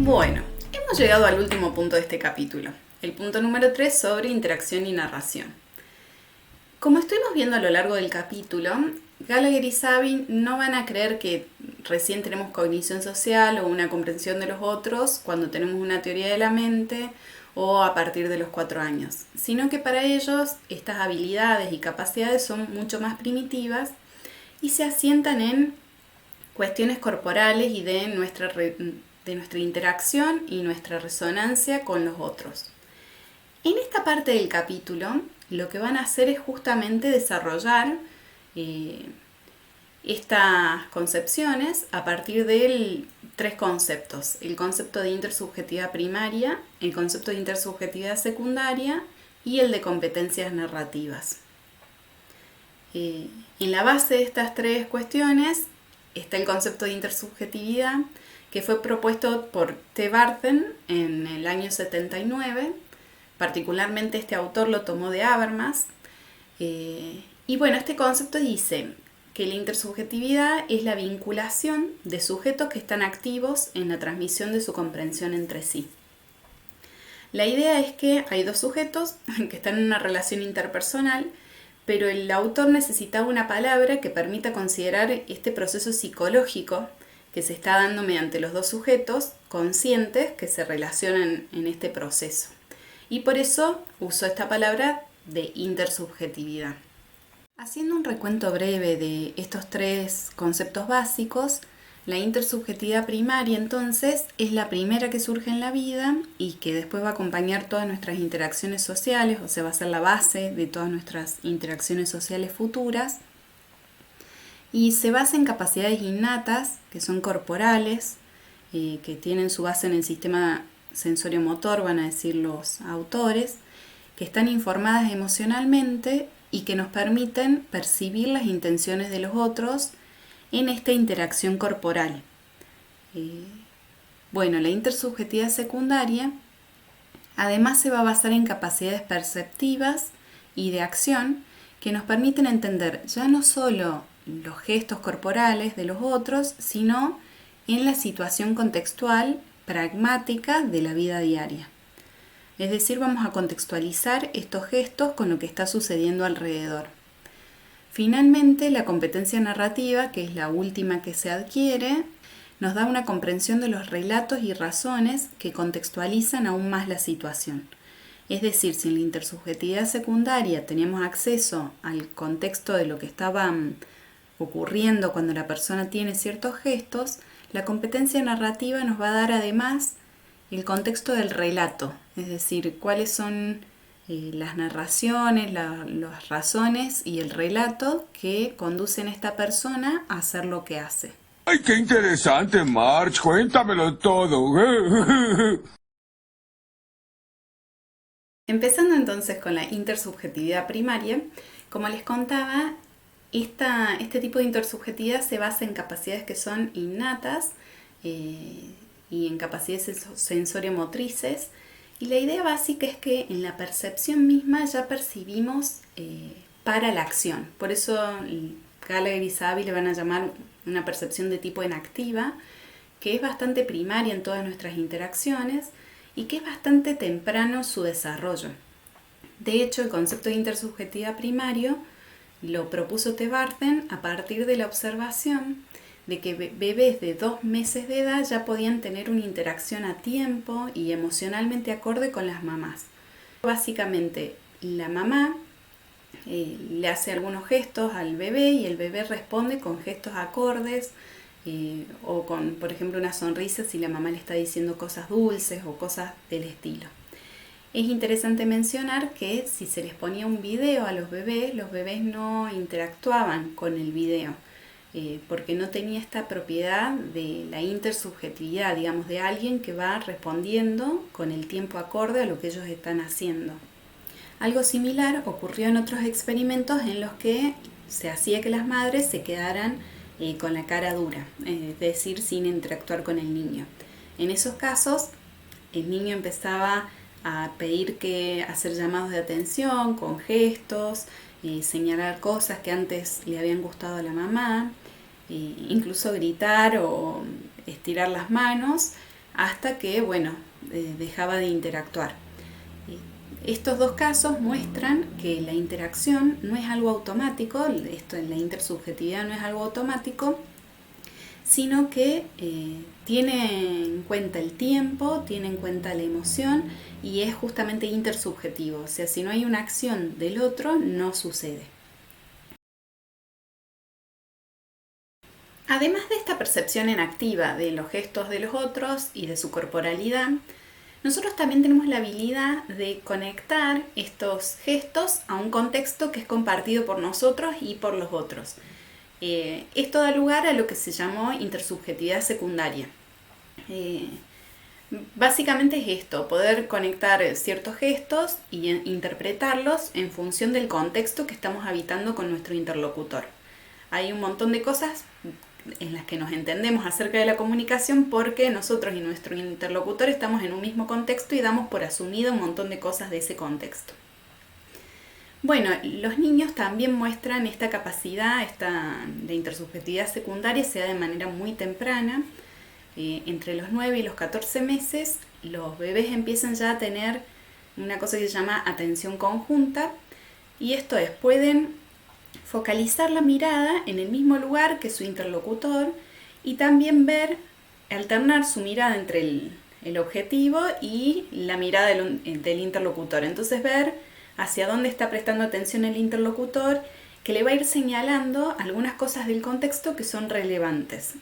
Bueno, hemos llegado al último punto de este capítulo, el punto número 3 sobre interacción y narración. Como estuvimos viendo a lo largo del capítulo, Gallagher y Sabin no van a creer que recién tenemos cognición social o una comprensión de los otros cuando tenemos una teoría de la mente o a partir de los 4 años, sino que para ellos estas habilidades y capacidades son mucho más primitivas y se asientan en cuestiones corporales y de nuestra interacción y nuestra resonancia con los otros. En esta parte del capítulo, lo que van a hacer es justamente desarrollar estas concepciones a partir de tres conceptos: el concepto de intersubjetividad primaria, el concepto de intersubjetividad secundaria y el de competencias narrativas. En la base de estas tres cuestiones está el concepto de intersubjetividad, que fue propuesto por T. Barthen en el año 79. Particularmente este autor lo tomó de Habermas. Y bueno, este concepto dice que la intersubjetividad es la vinculación de sujetos que están activos en la transmisión de su comprensión entre sí. La idea es que hay dos sujetos que están en una relación interpersonal, pero el autor necesitaba una palabra que permita considerar este proceso psicológico que se está dando mediante los dos sujetos conscientes que se relacionan en este proceso. Y por eso usó esta palabra de intersubjetividad. Haciendo un recuento breve de estos tres conceptos básicos, la intersubjetividad primaria entonces es la primera que surge en la vida y que después va a acompañar todas nuestras interacciones sociales, o sea, va a ser la base de todas nuestras interacciones sociales futuras. Y se basa en capacidades innatas, que son corporales, que tienen su base en el sistema sensorio-motor, van a decir los autores, que están informadas emocionalmente y que nos permiten percibir las intenciones de los otros en esta interacción corporal. Bueno, la intersubjetividad secundaria además se va a basar en capacidades perceptivas y de acción que nos permiten entender ya no solo los gestos corporales de los otros, sino en la situación contextual pragmática de la vida diaria. Es decir, vamos a contextualizar estos gestos con lo que está sucediendo alrededor. Finalmente, la competencia narrativa, que es la última que se adquiere, nos da una comprensión de los relatos y razones que contextualizan aún más la situación. Es decir, si en la intersubjetividad secundaria teníamos acceso al contexto de lo que estaba ocurriendo cuando la persona tiene ciertos gestos, la competencia narrativa nos va a dar además el contexto del relato, es decir, cuáles son las narraciones, las razones y el relato que conducen a esta persona a hacer lo que hace. ¡Ay, qué interesante, Marge! Cuéntamelo todo. Empezando entonces con la intersubjetividad primaria, como les contaba, este tipo de intersubjetividad se basa en capacidades que son innatas y en capacidades sensorio-motrices, y la idea básica es que en la percepción misma ya percibimos para la acción. Por eso Gallagher y Savy le van a llamar una percepción de tipo enactiva, que es bastante primaria en todas nuestras interacciones y que es bastante temprano su desarrollo. De hecho, el concepto de intersubjetividad primario lo propuso T. Barthen a partir de la observación de que bebés de 2 meses de edad ya podían tener una interacción a tiempo y emocionalmente acorde con las mamás. Básicamente, la mamá le hace algunos gestos al bebé y el bebé responde con gestos acordes o con, por ejemplo, una sonrisa si la mamá le está diciendo cosas dulces o cosas del estilo. Es interesante mencionar que si se les ponía un video a los bebés no interactuaban con el video, porque no tenía esta propiedad de la intersubjetividad, digamos, de alguien que va respondiendo con el tiempo acorde a lo que ellos están haciendo. Algo similar ocurrió en otros experimentos en los que se hacía que las madres se quedaran con la cara dura, es decir, sin interactuar con el niño. En esos casos, el niño empezaba a pedir que hacer llamados de atención con gestos, señalar cosas que antes le habían gustado a la mamá, incluso gritar o estirar las manos hasta que, bueno, dejaba de interactuar. Estos dos casos muestran que la interacción no es algo automático, esto en la intersubjetividad no es algo automático, sino que tiene en cuenta el tiempo, tiene en cuenta la emoción y es justamente intersubjetivo. O sea, si no hay una acción del otro, no sucede. Además de esta percepción en activa de los gestos de los otros y de su corporalidad, nosotros también tenemos la habilidad de conectar estos gestos a un contexto que es compartido por nosotros y por los otros. Esto da lugar a lo que se llamó intersubjetividad secundaria. Básicamente es esto, poder conectar ciertos gestos y interpretarlos en función del contexto que estamos habitando con nuestro interlocutor. Hay un montón de cosas en las que nos entendemos acerca de la comunicación porque nosotros y nuestro interlocutor estamos en un mismo contexto y damos por asumido un montón de cosas de ese contexto. Bueno, los niños también muestran esta capacidad, de intersubjetividad secundaria, se da de manera muy temprana. Entre los 9 y los 14 meses, los bebés empiezan ya a tener una cosa que se llama atención conjunta, y esto es, pueden focalizar la mirada en el mismo lugar que su interlocutor y también alternar su mirada entre el objetivo y la mirada del interlocutor. Entonces ver hacia dónde está prestando atención el interlocutor, que le va a ir señalando algunas cosas del contexto que son relevantes.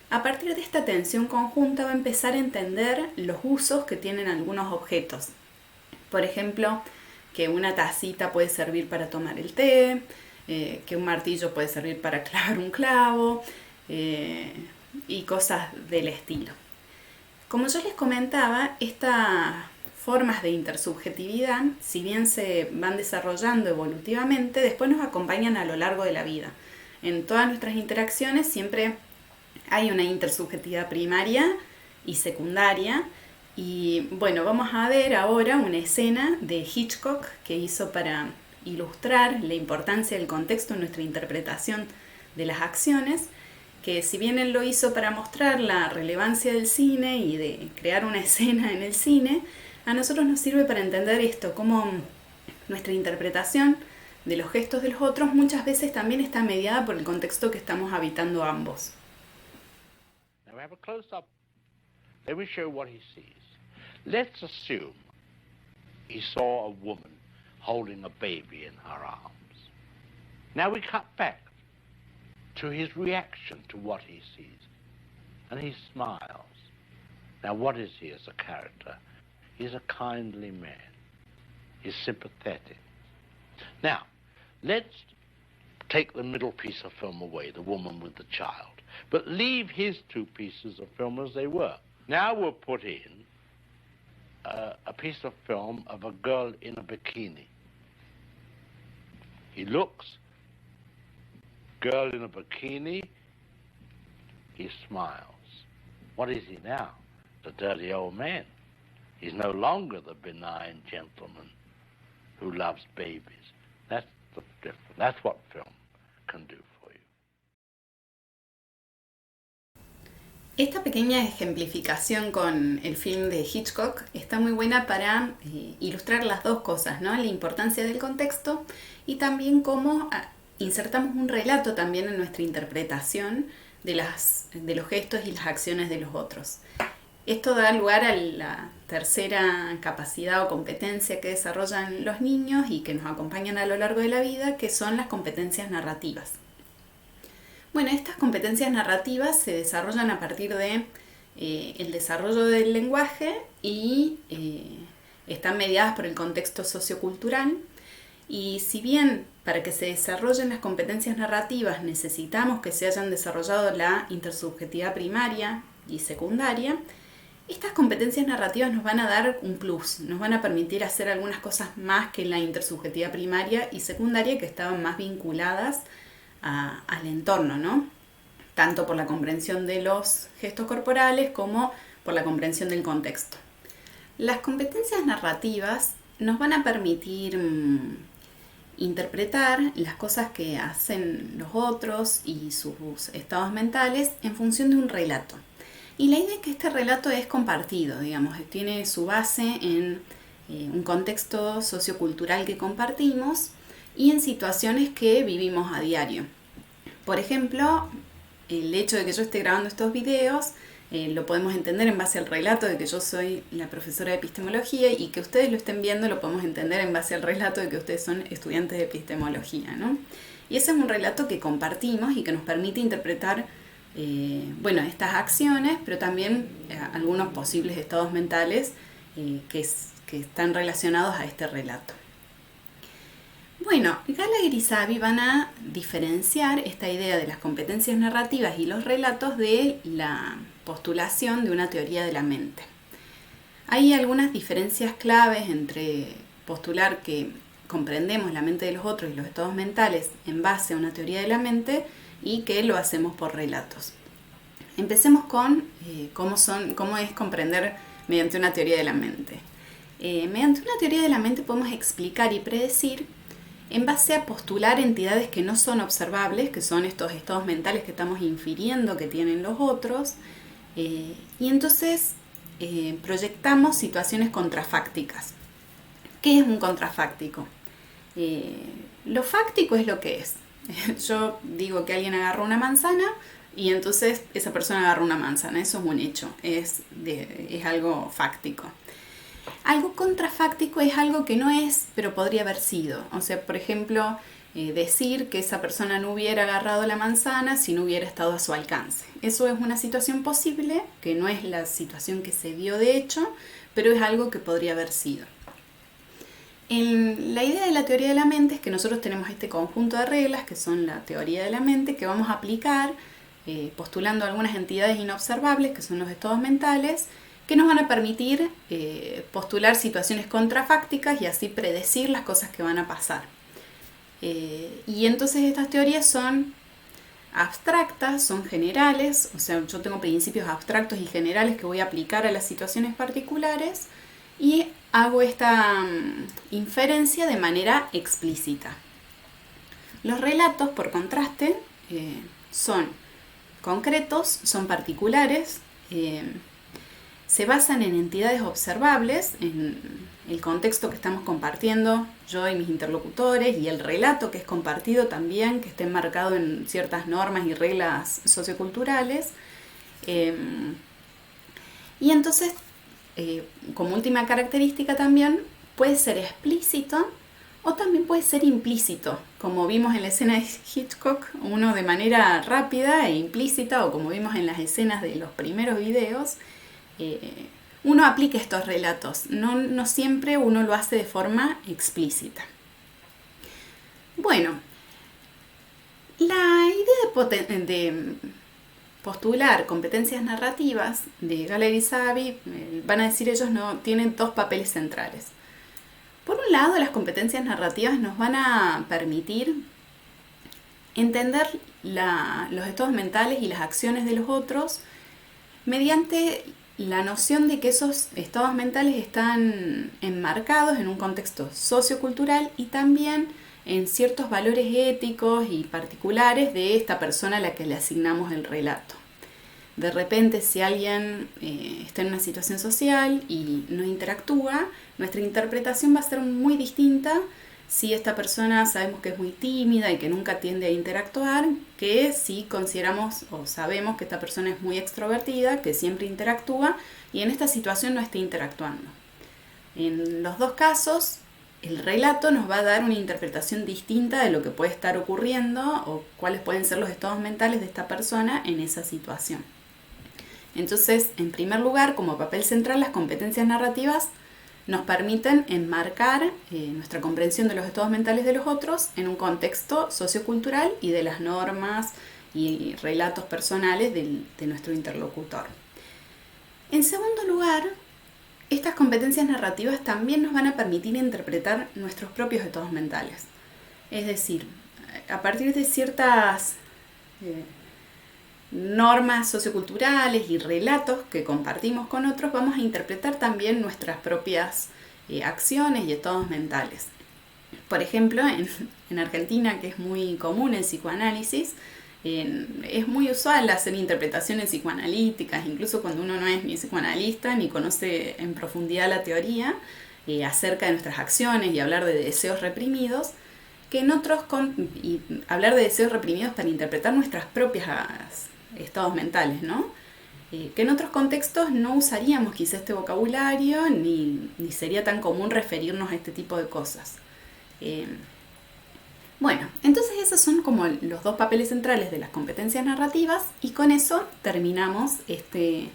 A partir de esta atención conjunta va a empezar a entender los usos que tienen algunos objetos. Por ejemplo, que una tacita puede servir para tomar el té, que un martillo puede servir para clavar un clavo y cosas del estilo. Como yo les comentaba, estas formas de intersubjetividad, si bien se van desarrollando evolutivamente, después nos acompañan a lo largo de la vida. En todas nuestras interacciones siempre hay una intersubjetividad primaria y secundaria. Y bueno, vamos a ver ahora una escena de Hitchcock que hizo para ilustrar la importancia del contexto en nuestra interpretación de las acciones, que si bien él lo hizo para mostrar la relevancia del cine y de crear una escena en el cine, a nosotros nos sirve para entender esto, cómo nuestra interpretación de los gestos de los otros muchas veces también está mediada por el contexto que estamos habitando ambos. Now we have a close-up. Let me show what he sees. Let's assume he saw a woman holding a baby in her arms. Now we cut back to his reaction to what he sees. And he smiles. Now what is he as a character? He's a kindly man. He's sympathetic. Now, let's take the middle piece of film away, the woman with the child, but leave his two pieces of film as they were. Now we'll put in a piece of film of a girl in a bikini. He looks, girl in a bikini, he smiles. What is he now? The dirty old man. He's no longer the benign gentleman who loves babies. That's the difference. That's what film can do for you. Esta pequeña ejemplificación con el film de Hitchcock está muy buena para ilustrar las dos cosas, ¿no? La importancia del contexto y también cómo insertamos un relato también en nuestra interpretación de los gestos y las acciones de los otros. Esto da lugar a la tercera capacidad o competencia que desarrollan los niños y que nos acompañan a lo largo de la vida, que son las competencias narrativas. Bueno, estas competencias narrativas se desarrollan a partir de el desarrollo del lenguaje y están mediadas por el contexto sociocultural. Y si bien para que se desarrollen las competencias narrativas necesitamos que se hayan desarrollado la intersubjetividad primaria y secundaria, estas competencias narrativas nos van a dar un plus, nos van a permitir hacer algunas cosas más que la intersubjetividad primaria y secundaria, que estaban más vinculadas al entorno, ¿no? Tanto por la comprensión de los gestos corporales como por la comprensión del contexto. Las competencias narrativas nos van a permitir interpretar las cosas que hacen los otros y sus estados mentales en función de un relato. Y la idea es que este relato es compartido, digamos, tiene su base en un contexto sociocultural que compartimos y en situaciones que vivimos a diario. Por ejemplo, el hecho de que yo esté grabando estos videos lo podemos entender en base al relato de que yo soy la profesora de epistemología, y que ustedes lo estén viendo lo podemos entender en base al relato de que ustedes son estudiantes de epistemología, ¿no? Y ese es un relato que compartimos y que nos permite interpretar estas acciones, pero también algunos posibles estados mentales que están relacionados a este relato. Bueno, Gallagher y Zavy van a diferenciar esta idea de las competencias narrativas y los relatos de la postulación de una teoría de la mente. Hay algunas diferencias claves entre postular que comprendemos la mente de los otros y los estados mentales en base a una teoría de la mente y que lo hacemos por relatos. Empecemos con cómo es comprender mediante una teoría de la mente. Mediante una teoría de la mente podemos explicar y predecir en base a postular entidades que no son observables, que son estos estados mentales que estamos infiriendo que tienen los otros, y entonces proyectamos situaciones contrafácticas. ¿Qué es un contrafáctico? Lo fáctico es lo que es. Yo digo que alguien agarró una manzana y entonces esa persona agarró una manzana. Eso es un hecho, es algo fáctico. Algo contrafáctico es algo que no es, pero podría haber sido. O sea, por ejemplo, decir que esa persona no hubiera agarrado la manzana si no hubiera estado a su alcance. Eso es una situación posible, que no es la situación que se dio de hecho, pero es algo que podría haber sido. La idea de la teoría de la mente es que nosotros tenemos este conjunto de reglas, que son la teoría de la mente, que vamos a aplicar postulando algunas entidades inobservables, que son los estados mentales, que nos van a permitir postular situaciones contrafácticas y así predecir las cosas que van a pasar. Y entonces estas teorías son abstractas, son generales, o sea, yo tengo principios abstractos y generales que voy a aplicar a las situaciones particulares y hago esta inferencia de manera explícita. Los relatos, por contraste, son concretos, son particulares, se basan en entidades observables, en el contexto que estamos compartiendo yo y mis interlocutores, y el relato que es compartido también, que esté enmarcado en ciertas normas y reglas socioculturales. Y entonces, como última característica también, puede ser explícito o también puede ser implícito, como vimos en la escena de Hitchcock, uno de manera rápida e implícita, o como vimos en las escenas de los primeros videos. Uno aplica estos relatos, no siempre uno lo hace de forma explícita. Bueno, la idea de postular competencias narrativas de Gallagher y Zavy, van a decir ellos, no tienen dos papeles centrales. Por un lado, las competencias narrativas nos van a permitir entender los estados mentales y las acciones de los otros mediante la noción de que esos estados mentales están enmarcados en un contexto sociocultural y también en ciertos valores éticos y particulares de esta persona a la que le asignamos el relato. De repente, si alguien está en una situación social y no interactúa, nuestra interpretación va a ser muy distinta si esta persona sabemos que es muy tímida y que nunca tiende a interactuar, que si consideramos o sabemos que esta persona es muy extrovertida, que siempre interactúa y en esta situación no está interactuando. En los dos casos, el relato nos va a dar una interpretación distinta de lo que puede estar ocurriendo o cuáles pueden ser los estados mentales de esta persona en esa situación. Entonces, en primer lugar, como papel central, las competencias narrativas nos permiten enmarcar nuestra comprensión de los estados mentales de los otros en un contexto sociocultural y de las normas y relatos personales de nuestro interlocutor. En segundo lugar, estas competencias narrativas también nos van a permitir interpretar nuestros propios estados mentales. Es decir, a partir de ciertas normas socioculturales y relatos que compartimos con otros, vamos a interpretar también nuestras propias acciones y estados mentales. Por ejemplo, en Argentina, que es muy común el psicoanálisis, Es muy usual hacer interpretaciones psicoanalíticas, incluso cuando uno no es ni psicoanalista ni conoce en profundidad la teoría, acerca de nuestras acciones y hablar de deseos reprimidos, que en otros y hablar de deseos reprimidos para interpretar nuestros propios estados mentales, ¿no? Que en otros contextos no usaríamos quizá este vocabulario ni sería tan común referirnos a este tipo de cosas. Bueno, entonces esos son como los dos papeles centrales de las competencias narrativas y con eso terminamos este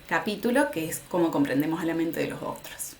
capítulo que es cómo comprendemos a la mente de los otros.